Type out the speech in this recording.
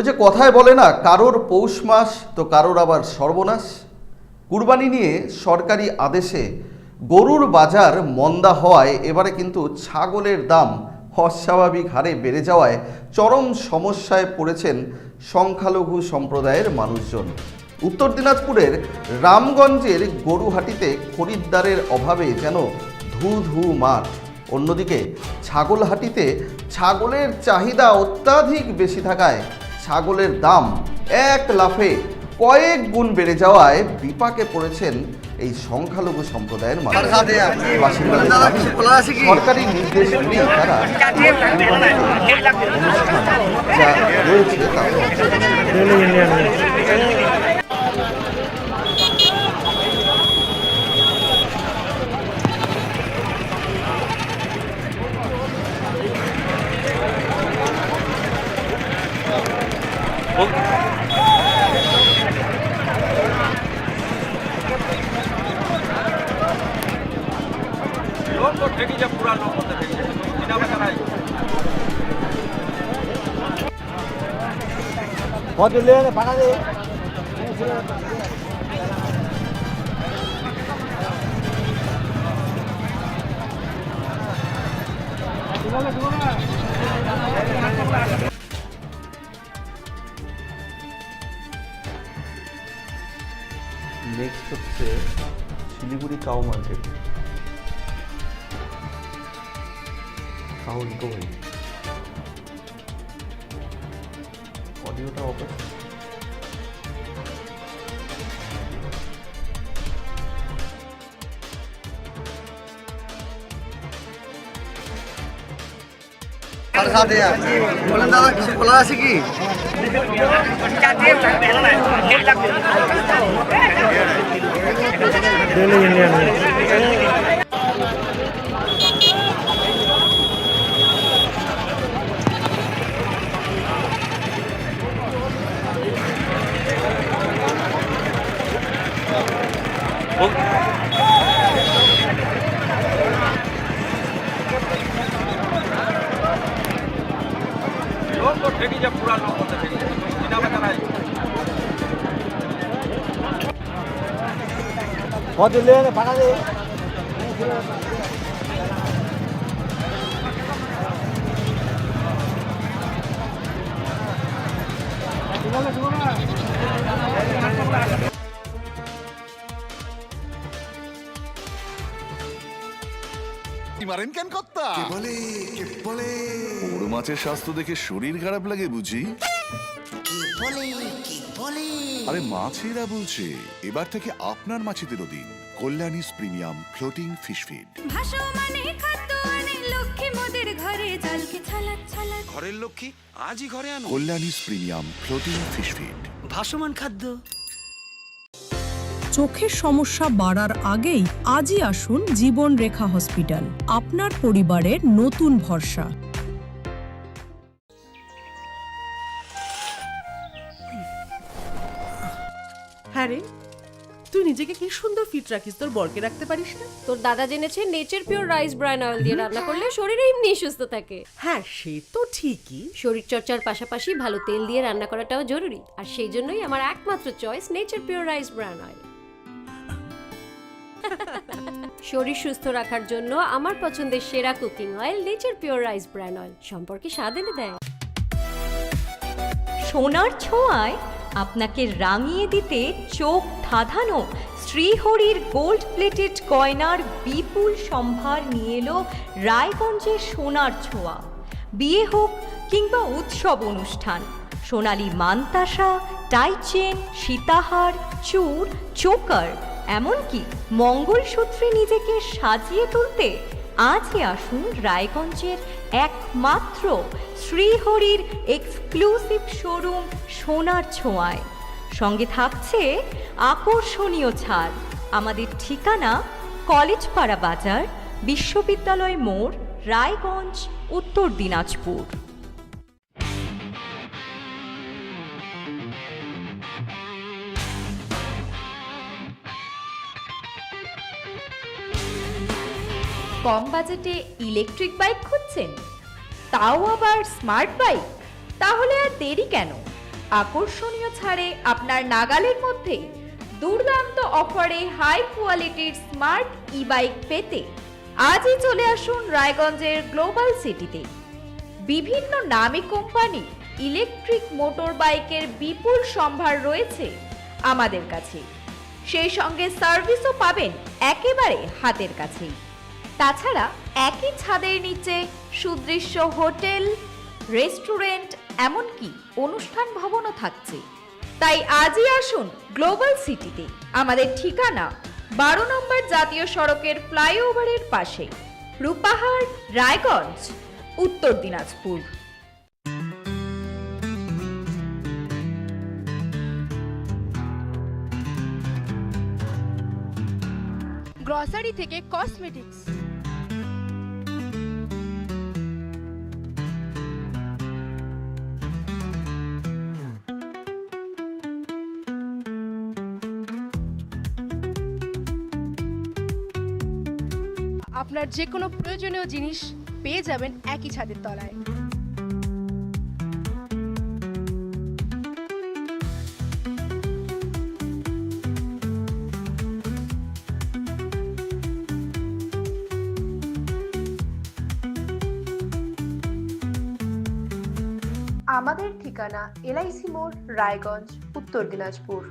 ওই যে কথায় বলে না, কারোর পৌষ মাস তো কারোর আবার সর্বনাশ। কুরবানি নিয়ে সরকারি আদেশে গরুর বাজার মন্দা হওয়ায় এবারে কিন্তু ছাগলের দাম অস্বাভাবিক হারে বেড়ে যাওয়ায় চরম সমস্যায় পড়েছেন সংখ্যালঘু সম্প্রদায়ের মানুষজন। উত্তর দিনাজপুরের রামগঞ্জের গরুহাটিতে খরিদ্দারের অভাবে যেন ধু ধু মাঠ। অন্যদিকে ছাগলহাটিতে ছাগলের চাহিদা অত্যাধিক বেশি থাকায় ছাগলের দাম এক লাফে কয়েক গুণ বেড়ে যাওয়ায় বিপাকে পড়েছেন এই সংখ্যালঘু সম্প্রদায়ের মানুষ। সরকারি নির্দেশ মেনে তারা যা রয়েছে তা নেক্সট হচ্ছে শিলিগুড়ি কাউ মার্কেট। সাউন্ড দই অডিওটা অফ আছে। বলেন দাদা, কিছু খোলা আছে কি? মারেন কেন কর্তা? বড় মাছের স্বাস্থ্য দেখে শরীর খারাপ লাগে বুঝি? আরে মাছেরা বলছে, এবার থেকে আপনার মাছেদেরও দিন কল্যাণীস প্রিমিয়াম ফ্লোটিং ফিশ ফিড। ঘরের লক্ষ্মী আজই ঘরে আনো কল্যাণীস প্রিমিয়াম ফ্লোটিং ফিশ ফিড। ভাসমান খাদ্য। চোখের সমস্যা বাড়ার আগেই আজই আসুন জীবন রেখা হসপিটাল, আপনার পরিবারের নতুন ভরসা। হ্যাঁ রে, তুই নিজেকে কি সুন্দর ফিট রাখিস, তোর বরকে রাখতে পারিস না? তোর দাদা জেনেছে nature pure rice bran oil দিয়ে রান্না করলে শরীর এমনি সুস্থ থাকে। হ্যাঁ, সে তো ঠিকই। শরীর চর্চার পাশাপাশি ভালো তেল দিয়ে রান্না করাটাও জরুরি, আর সেই জন্যই আমার একমাত্র choice nature pure rice bran oil. শরীর সুস্থ রাখার জন্য আমার পছন্দের সেরা cooking oil nature pure rice bran oil সম্পর্কে স্বাদ এনে দেয়। সোনার ছোঁয়ায় আপনাকে রাঙিয়ে দিতে চোখ ধাঁধানো শ্রীহরির গোল্ড প্লেটেড গয়নার বিপুল সম্ভার নিয়ে এলো রায়গঞ্জের সোনার ছোঁয়া। বিয়ে হোক কিংবা উৎসব অনুষ্ঠান, সোনালী মানতাসা, টাইচেন, সীতাহার, চূড়, চোকার, এমনকি মঙ্গলসূত্রে নিজেকে সাজিয়ে তুলতে আজই আসুন রায়গঞ্জের একমাত্র শ্রীহরির এক্সক্লুসিভ শোরুম সোনার ছোঁয়ায়। সঙ্গে থাকছে আকর্ষণীয় ছাড়। আমাদের ঠিকানা কলেজপাড়া বাজার, বিশ্ববিদ্যালয় মোড়, রায়গঞ্জ, উত্তর দিনাজপুর। কম বাজেটে ইলেকট্রিক বাইক খুঁজছেন, তাও আবার স্মার্ট বাইক? তাহলে আর দেরি কেন, আকর্ষণীয় ছাড়ে আপনার নাগালের মধ্যে দুর্দান্ত অফারে হাই কোয়ালিটির স্মার্ট ই বাইক পেতে আজই চলে আসুন রায়গঞ্জের গ্লোবাল সিটিতে। বিভিন্ন নামী কোম্পানি ইলেকট্রিক মোটর বাইকের বিপুল সম্ভার রয়েছে আমাদের কাছে, সেই সঙ্গে সার্ভিসও পাবেন একেবারে হাতের কাছেই। তাছাড়া একই ছাদের নিচে সুদৃশ্য হোটেল, রেস্টুরেন্ট, এমনকি অনুষ্ঠান ভবনও থাকছে। তাই আজই আসুন গ্লোবাল সিটিতে। আমাদের ঠিকানা 12 নম্বর জাতীয় সড়কের ফ্লাইওভারের পাশে, রূপাহার, রায়গঞ্জ, উত্তর দিনাজপুর। গ্রসারি থেকে কসমেটিক্স, আপনার যে কোনো প্রয়োজনীয় জিনিস পেয়ে যাবেন একই ছাদের তলায়। আমাদের ঠিকানা LIC মোড়, রায়গঞ্জ, উত্তর দিনাজপুর।